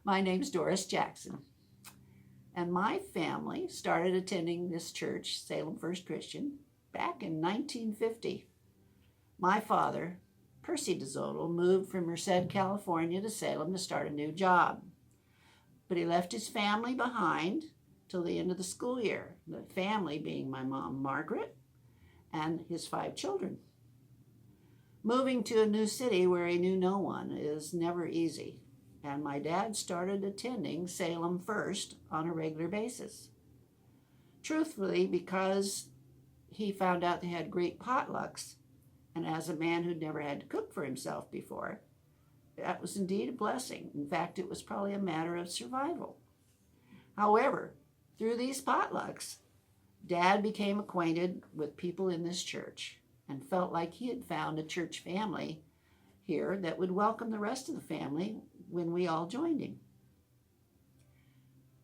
My name's Doris Jackson, and my family started attending this church, Salem First Christian, back in 1950. My father, Percy DeZodel, moved from Merced, California to Salem to start a new job. But he left his family behind till the end of the school year, the family being my mom, Margaret, and his 5 children. Moving to a new city where he knew no one is never easy, and my dad started attending Salem First on a regular basis. Truthfully, because he found out they had great potlucks, and as a man who'd never had to cook for himself before, that was indeed a blessing. In fact, it was probably a matter of survival. However, through these potlucks, Dad became acquainted with people in this church and felt like he had found a church family here that would welcome the rest of the family when we all joined him.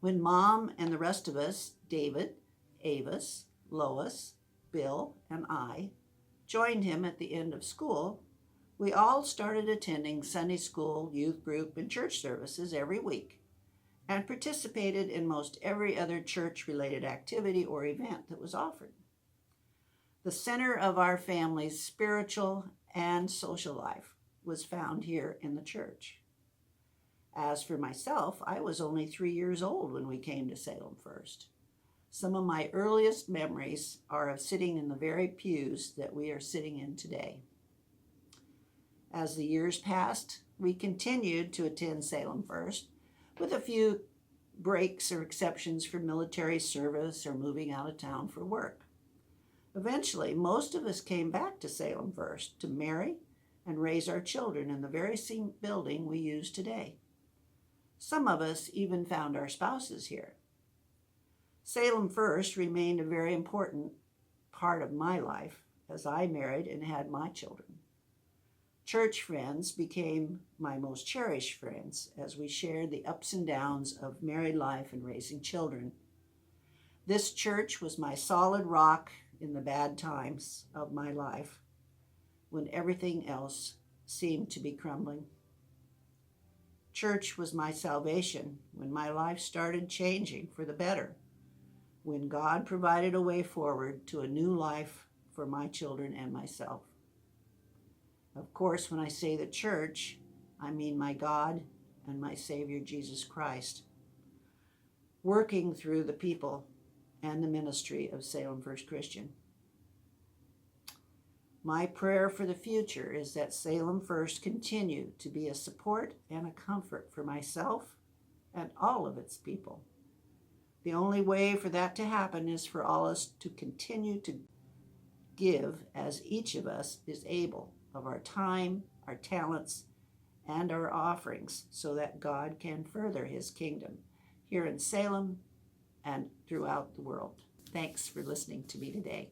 When Mom and the rest of us, David, Avis, Lois, Bill, and I, joined him at the end of school, we all started attending Sunday school, youth group, and church services every week, and participated in most every other church-related activity or event that was offered. The center of our family's spiritual and social life was found here in the church. As for myself, I was only 3 years old when we came to Salem First. Some of my earliest memories are of sitting in the very pews that we are sitting in today. As the years passed, we continued to attend Salem First, with a few breaks or exceptions for military service or moving out of town for work. Eventually, most of us came back to Salem First to marry and raise our children in the very same building we use today. Some of us even found our spouses here. Salem First remained a very important part of my life as I married and had my children. Church friends became my most cherished friends as we shared the ups and downs of married life and raising children. This church was my solid rock in the bad times of my life when everything else seemed to be crumbling. Church was my salvation when my life started changing for the better, when God provided a way forward to a new life for my children and myself. Of course, when I say the church, I mean my God and my Savior, Jesus Christ, working through the people and the ministry of Salem First Christian. My prayer for the future is that Salem First continue to be a support and a comfort for myself and all of its people. The only way for that to happen is for all us to continue to give as each of us is able of our time, our talents, and our offerings so that God can further his kingdom here in Salem and throughout the world. Thanks for listening to me today.